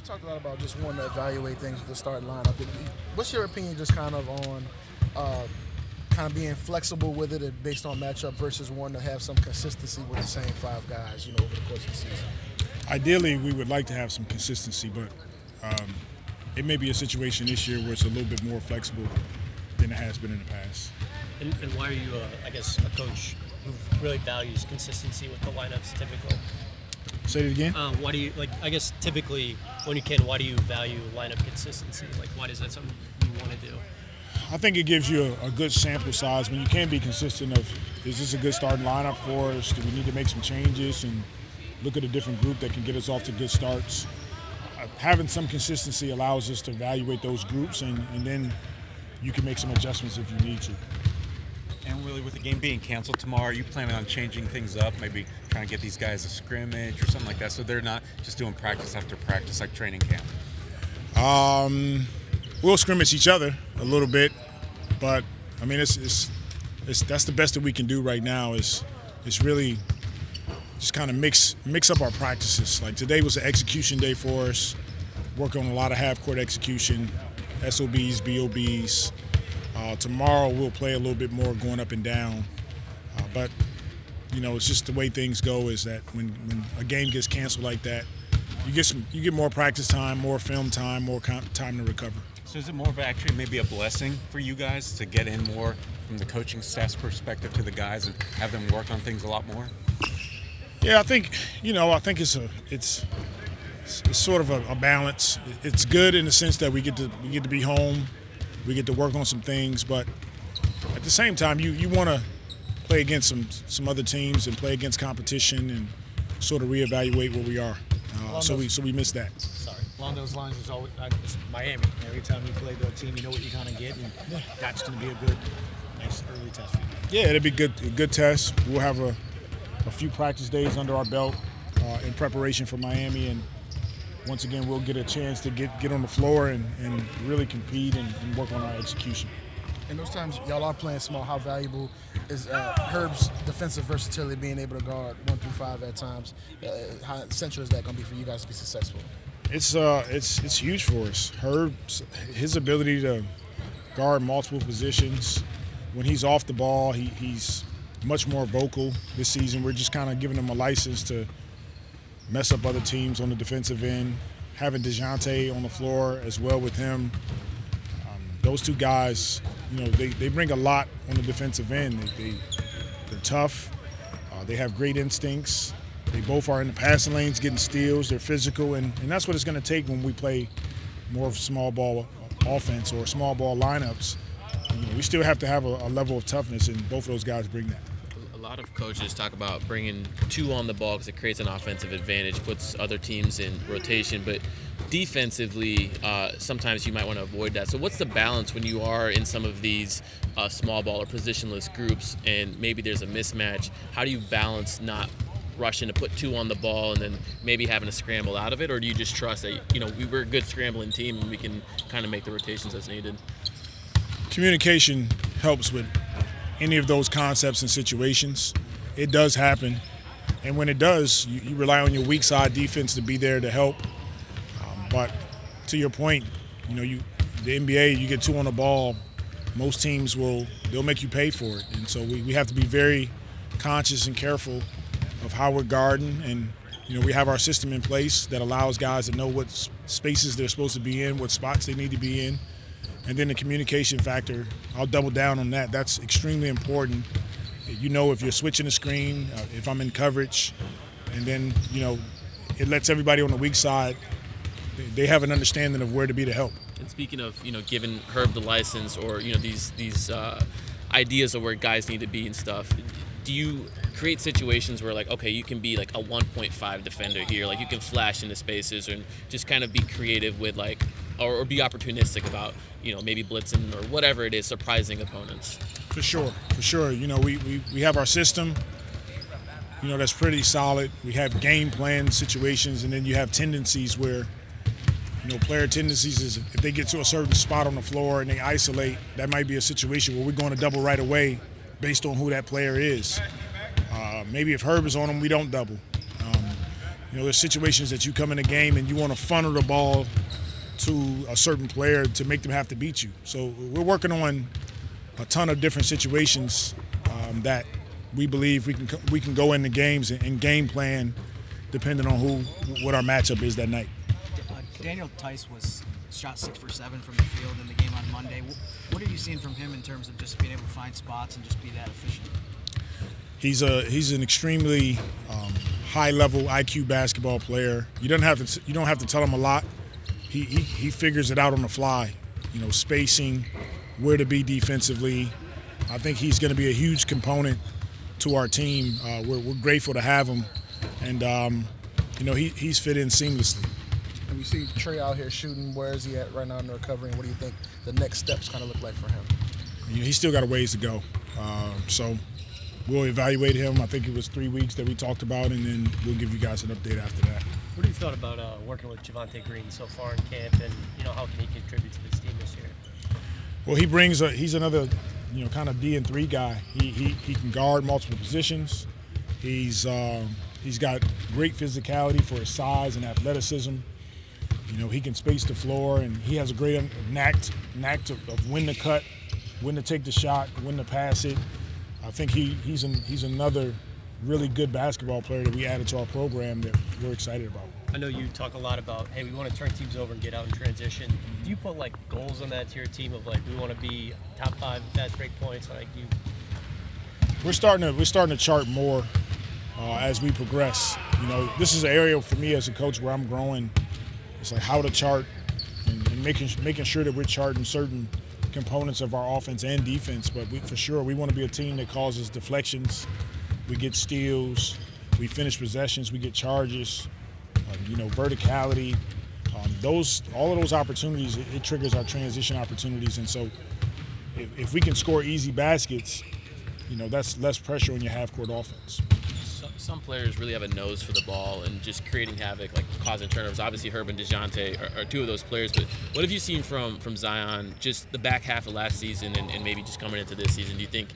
talked a lot about just wanting to evaluate things with the starting lineup. What's your opinion just kind of on kind of being flexible with it and based on matchup versus wanting to have some consistency with the same five guys, over the course of the season? Ideally, we would like to have some consistency, but it may be a situation this year where it's a little bit more flexible than it has been in the past. And why are you, I guess, a coach who really values consistency with the lineups typically? Say it again? Why do you, I guess typically when you can, why do you value lineup consistency? Why is that something you want to do? I think it gives you a good sample size when you can be consistent of, is this a good starting lineup for us? Do we need to make some changes and look at a different group that can get us off to good starts? Having some consistency allows us to evaluate those groups and then you can make some adjustments if you need to. And really, with the game being canceled tomorrow, are you planning on changing things up, maybe trying to get these guys a scrimmage or something like that, so they're not just doing practice after practice like training camp? We'll scrimmage each other a little bit, but I mean, it's that's the best that we can do right now. Is really just kind of mix up our practices. Like today was an execution day for us. Work on a lot of half-court execution, SOBs, BOBs. Tomorrow we'll play a little bit more going up and down, but it's just the way things go. Is that when a game gets canceled like that, you get more practice time, more film time, more time to recover. So is it more of actually maybe a blessing for you guys to get in more from the coaching staff's perspective to the guys and have them work on things a lot more? Yeah, I think it's sort of a balance. It's good in the sense that we get to be home, we get to work on some things, but at the same time, you want to play against some other teams and play against competition and sort of reevaluate where we are. So we missed that. Sorry. Along those lines, it's Miami. Every time you play the team, you know what you're going to get, and that's going to be a good, nice early test for you. Yeah, it'll be a good test. We'll have a few practice days under our belt in preparation for Miami, and once again, we'll get a chance to get on the floor and really compete and work on our execution. In those times, y'all are playing small. How valuable is Herb's defensive versatility, being able to guard 1 through 5 at times? How essential is that going to be for you guys to be successful? It's huge for us. His ability to guard multiple positions. When he's off the ball, he's much more vocal this season. We're just kind of giving him a license to mess up other teams on the defensive end. Having DeJounte on the floor as well with him. Those two guys, they bring a lot on the defensive end. They're tough. They have great instincts. They both are in the passing lanes getting steals. They're physical, and that's what it's going to take when we play more of small ball offense or small ball lineups. We still have to have a level of toughness, and both of those guys bring that. A lot of coaches talk about bringing 2 on the ball because it creates an offensive advantage, puts other teams in rotation, but defensively, sometimes you might want to avoid that. So what's the balance when you are in some of these small ball or positionless groups and maybe there's a mismatch? How do you balance not rushing to put 2 on the ball and then maybe having to scramble out of it? Or do you just trust that, we're a good scrambling team and we can kind of make the rotations as needed? Communication helps with any of those concepts and situations. It does happen. And when it does, you rely on your weak side defense to be there to help. But to your point, the NBA, you get 2 on the ball, most teams they'll make you pay for it. And so we have to be very conscious and careful of how we're guarding. And, we have our system in place that allows guys to know what spaces they're supposed to be in, what spots they need to be in. And then the communication factor, I'll double down on that. That's extremely important. If you're switching the screen, if I'm in coverage, and then, it lets everybody on the weak side, they have an understanding of where to be to help. And speaking of, giving Herb the license or, these ideas of where guys need to be and stuff, do you create situations where, okay, you can be, a 1.5 defender here, you can flash into spaces and just kind of be creative with, or be opportunistic about, maybe blitzing or whatever it is, surprising opponents? For sure. We have our system, that's pretty solid. We have game plan situations, and then you have tendencies where, player tendencies is if they get to a certain spot on the floor and they isolate, that might be a situation where we're going to double right away based on who that player is. Maybe if Herb is on them, we don't double. there's situations that you come in a game and you want to funnel the ball to a certain player to make them have to beat you. So we're working on a ton of different situations that we believe we can go into games and game plan depending on what our matchup is that night. Daniel Tice was shot 6 for 7 from the field in the game on Monday. What are you seeing from him in terms of just being able to find spots and just be that efficient? He's an extremely high-level IQ basketball player. You don't have to tell him a lot. He figures it out on the fly. Spacing, where to be defensively. I think he's going to be a huge component to our team. We're grateful to have him, and he's fit in seamlessly. And we see Trey out here shooting. Where is he at right now in the recovery? And what do you think the next steps kind of look like for him? He's still got a ways to go. So we'll evaluate him. I think it was 3 weeks that we talked about, and then we'll give you guys an update after that. What have you thought about working with Javonte Green so far in camp, and how can he contribute to this team this year? Well, he's another kind of D&3 guy. He can guard multiple positions. He's got great physicality for his size and athleticism. He can space the floor, and he has a great knack of when to cut, when to take the shot, when to pass it. I think he's another really good basketball player that we added to our program that we're excited about. I know you talk a lot about, hey, we want to turn teams over and get out in transition. Do you put goals on that to your team of we want to be top 5 fast break points? We're starting to chart more as we progress. This is an area for me as a coach where I'm growing. It's how to chart and making sure that we're charting certain components of our offense and defense. But for sure, we want to be a team that causes deflections. We get steals. We finish possessions. We get charges. Verticality. All of those opportunities, it triggers our transition opportunities. And so if we can score easy baskets, that's less pressure on your half-court offense. Some players really have a nose for the ball and just creating havoc, causing turnovers. Obviously, Herb and DeJounte are two of those players. But what have you seen from Zion just the back half of last season and maybe just coming into this season? Do you think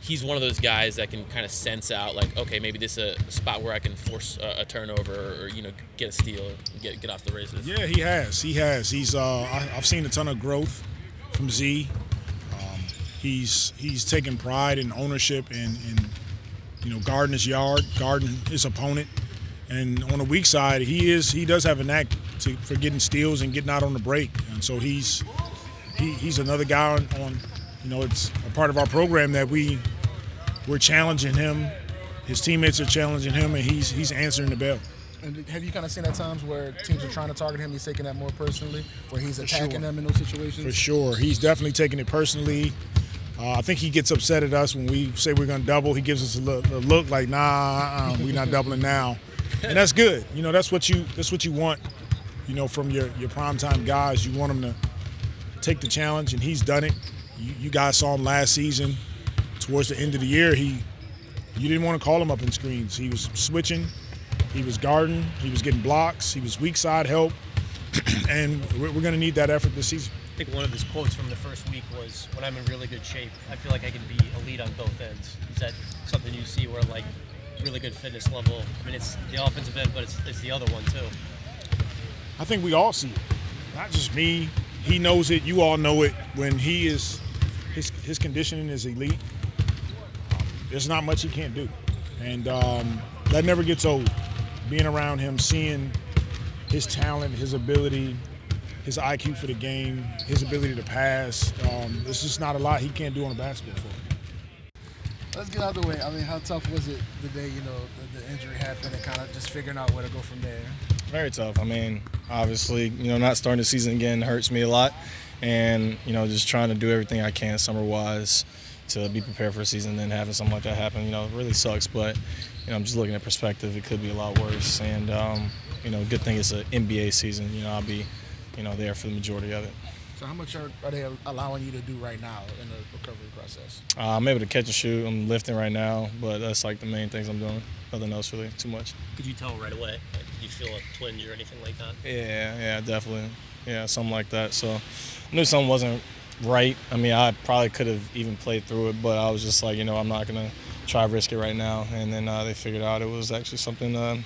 he's one of those guys that can kind of sense out, okay, maybe this is a spot where I can force a turnover or get a steal, get off the races? Yeah, he has. He's I've seen a ton of growth from Z. He's taken pride and ownership in guarding his yard, guarding his opponent. And on the weak side, he does have a knack for getting steals and getting out on the break. And so he's another guy on it's a part of our program that we're challenging him. His teammates are challenging him, and he's answering the bell. And have you kind of seen at times where teams are trying to target him, he's taking that more personally, where he's attacking them in those situations? For sure. He's definitely taking it personally. I think he gets upset at us when we say we're going to double. He gives us a look like, nah, we're not doubling now. And that's good. That's what you want, from your primetime guys. You want them to take the challenge, and he's done it. You guys saw him last season. Towards the end of the year, you didn't want to call him up in screens. He was switching. He was guarding. He was getting blocks. He was weak side help. And we're going to need that effort this season. I think one of his quotes from the first week was, when I'm in really good shape, I feel like I can be elite on both ends. Is that something you see where, really good fitness level? I mean, it's the offensive end, but it's the other one, too. I think we all see it. Not just me. He knows it. You all know it. When his conditioning is elite, there's not much he can't do. And that never gets old. Being around him, seeing his talent, his ability, his IQ for the game, his ability to pass. There's just not a lot he can't do on a basketball floor. Let's get out of the way. I mean, how tough was it the day, the injury happened and kind of just figuring out where to go from there? Very tough. I mean, obviously, not starting the season again hurts me a lot. And, just trying to do everything I can summer-wise to be prepared for a season, and then having something like that happen, it really sucks. But, I'm just looking at perspective. It could be a lot worse. And, good thing it's an NBA season. I'll be, there for the majority of it. So how much are they allowing you to do right now in the recovery process? I'm able to catch and shoot. I'm lifting right now, but that's the main things I'm doing. Nothing else really too much. Could you tell right away? Did you feel a twinge or anything like that? Yeah, definitely. Yeah, something like that. So I knew something wasn't right. I mean, I probably could have even played through it, but I was just I'm not going to try risk it right now. And then they figured out it was actually something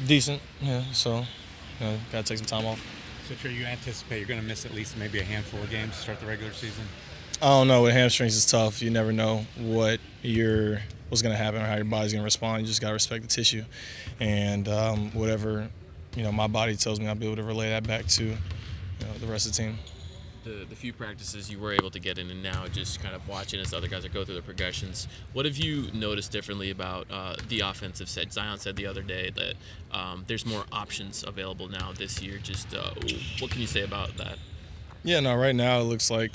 Decent, yeah. So, gotta take some time off. So, Trey, you anticipate you're going to miss at least maybe a handful of games to start the regular season? I don't know. With hamstrings, it's tough. You never know what's going to happen or how your body's going to respond. You just got to respect the tissue. And whatever, my body tells me, I'll be able to relay that back to the rest of the team. The few practices you were able to get in, and now just kind of watching as other guys go through the progressions, what have you noticed differently about the offensive set? Zion said the other day that there's more options available now this year. Just what can you say about that? Yeah, no, right now it looks like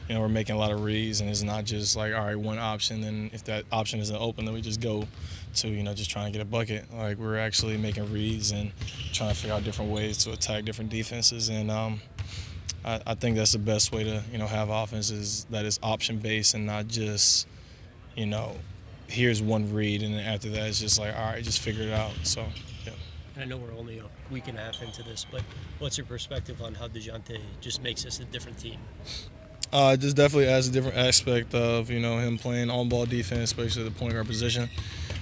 we're making a lot of reads, and it's not just like, all right, one option, and if that option isn't open, then we just go to just trying to get a bucket. Like, we're actually making reads and trying to figure out different ways to attack different defenses, and I think that's the best way to have offenses that is option based and not just here's one read and then after that it's just like, all right, just figure it out. So yeah. And I know we're only a week and a half into this, but what's your perspective on how DeJounte just makes us a different team? It just definitely adds a different aspect of him playing on-ball defense, especially the point guard position,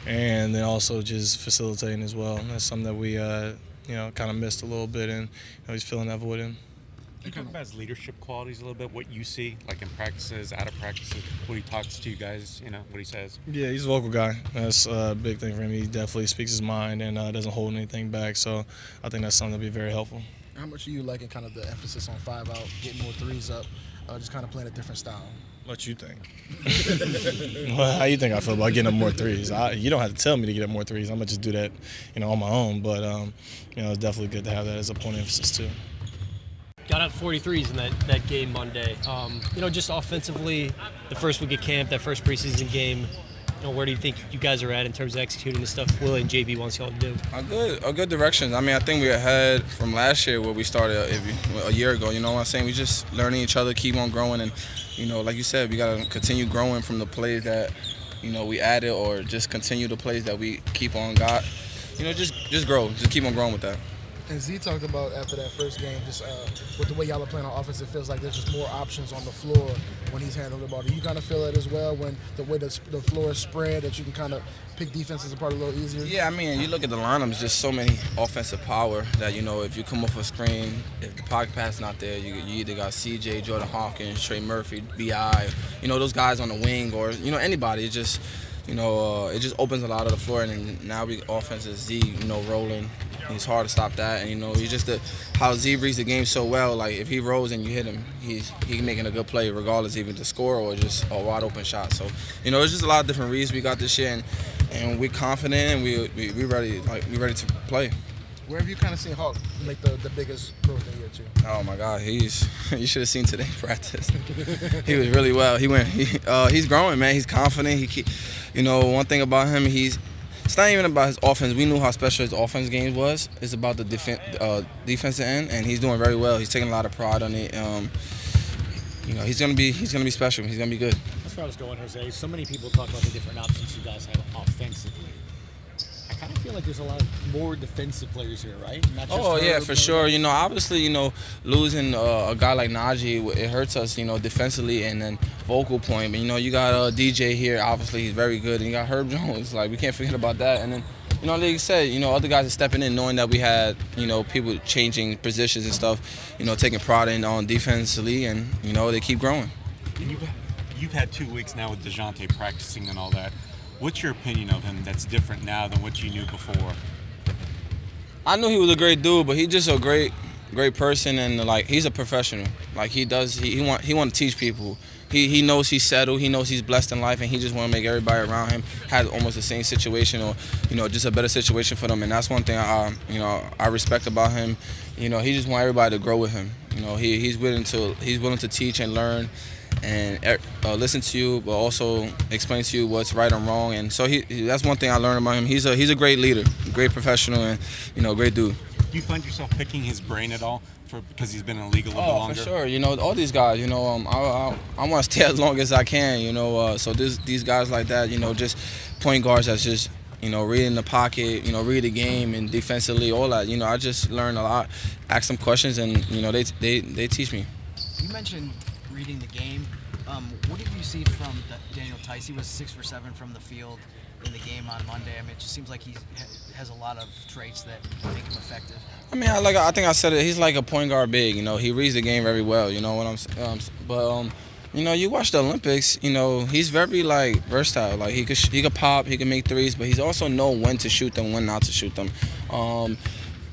and then also just facilitating as well. And that's something that we kind of missed a little bit, and he's filling that void in. Can you talk about his leadership qualities a little bit, what you see, like in practices, out of practices, what he talks to you guys, what he says? Yeah, he's a vocal guy. That's a big thing for him. He definitely speaks his mind and doesn't hold anything back. So I think that's something that'll be very helpful. How much are you liking kind of the emphasis on 5 out, getting more threes up, just kind of playing a different style? What you think? Well, how you think I feel about getting up more threes? You don't have to tell me to get up more threes. I'm going to just do that on my own. But, it's definitely good to have that as a point of emphasis too. Got out 43s in that game Monday. Just offensively, the first week of camp, that first preseason game, where do you think you guys are at in terms of executing the stuff Willie and JB wants y'all to do? A good direction. I mean, I think we're ahead from last year where we started a year ago. You know what I'm saying? We just learning each other, keep on growing, and like you said, we got to continue growing from the plays that we added, or just continue the plays that we keep on got. Just grow, just keep on growing with that. And Z talked about after that first game, just with the way y'all are playing on offense, it feels like there's just more options on the floor when he's handling the ball. Do you kind of feel it as well, when the way the floor is spread, that you can kind of pick defenses apart a little easier? Yeah, I mean, you look at the lineups, just so many offensive power that, if you come off a screen, if the pocket pass not there, you either got CJ, Jordan Hawkins, Trey Murphy, B.I., those guys on the wing, or, anybody. It just, it just opens a lot of the floor, and now offense is Z, rolling. It's hard to stop that, and he's just how Z reads the game so well. Like, if he rolls and you hit him, he's making a good play, regardless even to score or just a wide open shot. So it's just a lot of different reads we got this year, and we're confident and we ready to play. Where have you kind of seen Hawk make the biggest growth in year two? Oh my God, you should have seen today practice. He was really well. He's growing, man. He's confident. One thing about him, it's not even about his offense. We knew how special his offense game was. It's about the defensive end, and he's doing very well. He's taking a lot of pride on it. He's gonna be special. He's gonna be good. That's where I was going, Jose. So many people talk about the different options you guys have offensively. I kind of feel like there's a lot more defensive players here, right? Not just yeah, for sure. Obviously, losing a guy like Najee, it hurts us, defensively and then vocal point. But, you got DJ here. Obviously, he's very good. And you got Herb Jones. Like, we can't forget about that. And then, like you said, other guys are stepping in, knowing that we had, people changing positions and stuff, taking pride on defensively, and, they keep growing. And you've had 2 weeks now with DeJounte practicing and all that. What's your opinion of him that's different now than what you knew before? I knew he was a great dude, but he's just a great person, and he's a professional. Like, he want to teach people. He knows he's settled. He knows he's blessed in life, and he just want to make everybody around him have almost the same situation, or just a better situation for them. And that's one thing I respect about him. He just want everybody to grow with him. He's willing to teach and learn, and listen to you, but also explain to you what's right and wrong. And so that's one thing I learned about him. He's a great leader, great professional, and great dude. Do you find yourself picking his brain at all because he's been in the league a little bit longer? For sure. All these guys, I want to stay as long as I can. So these guys like that, just point guards that's just reading the pocket, read the game, and defensively, all that. I just learn a lot, ask them questions, and they teach me. You mentioned reading the game. What did you see from Daniel Tice? He was 6 for 7 from the field. in the game on Monday? I mean, it just seems like he has a lot of traits that make him effective. I mean, I think I said it. He's like a point guard big. You know, he reads the game very well. You know what I'm saying? You know, you watch the Olympics. You know, he's very like versatile. Like he could pop, he can make threes, but he's also know when to shoot them, when not to shoot them.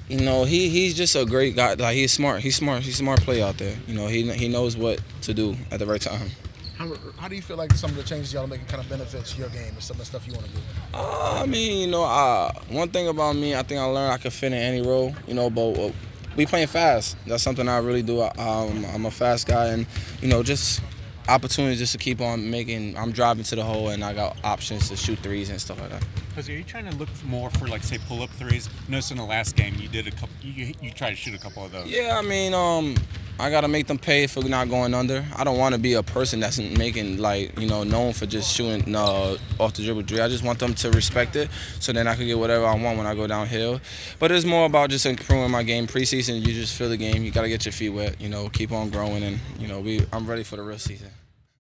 You know, he's just a great guy. Like he's smart. He's a smart player out there. You know, he knows what to do at the right time. How do you feel like some of the changes y'all are making kind of benefits your game and some of the stuff you want to do? I mean, you know, one thing about me, I think I learned I could fit in any role. You know, but we playing fast. That's something I really do. I'm a fast guy, and you know, just opportunities just to keep on making. I'm driving to the hole, and I got options to shoot threes and stuff like that. Are you trying to look more for, like, say, pull-up threes? Notice in the last game you did a couple. You tried to shoot a couple of those. Yeah, I mean, I gotta make them pay for not going under. I don't want to be a person that's making, like, you know, known for just shooting off the dribble three. I just want them to respect it, so then I can get whatever I want when I go downhill. But it's more about just improving my game. Preseason, you just feel the game. You gotta get your feet wet. You know, keep on growing, and you know, I'm ready for the real season.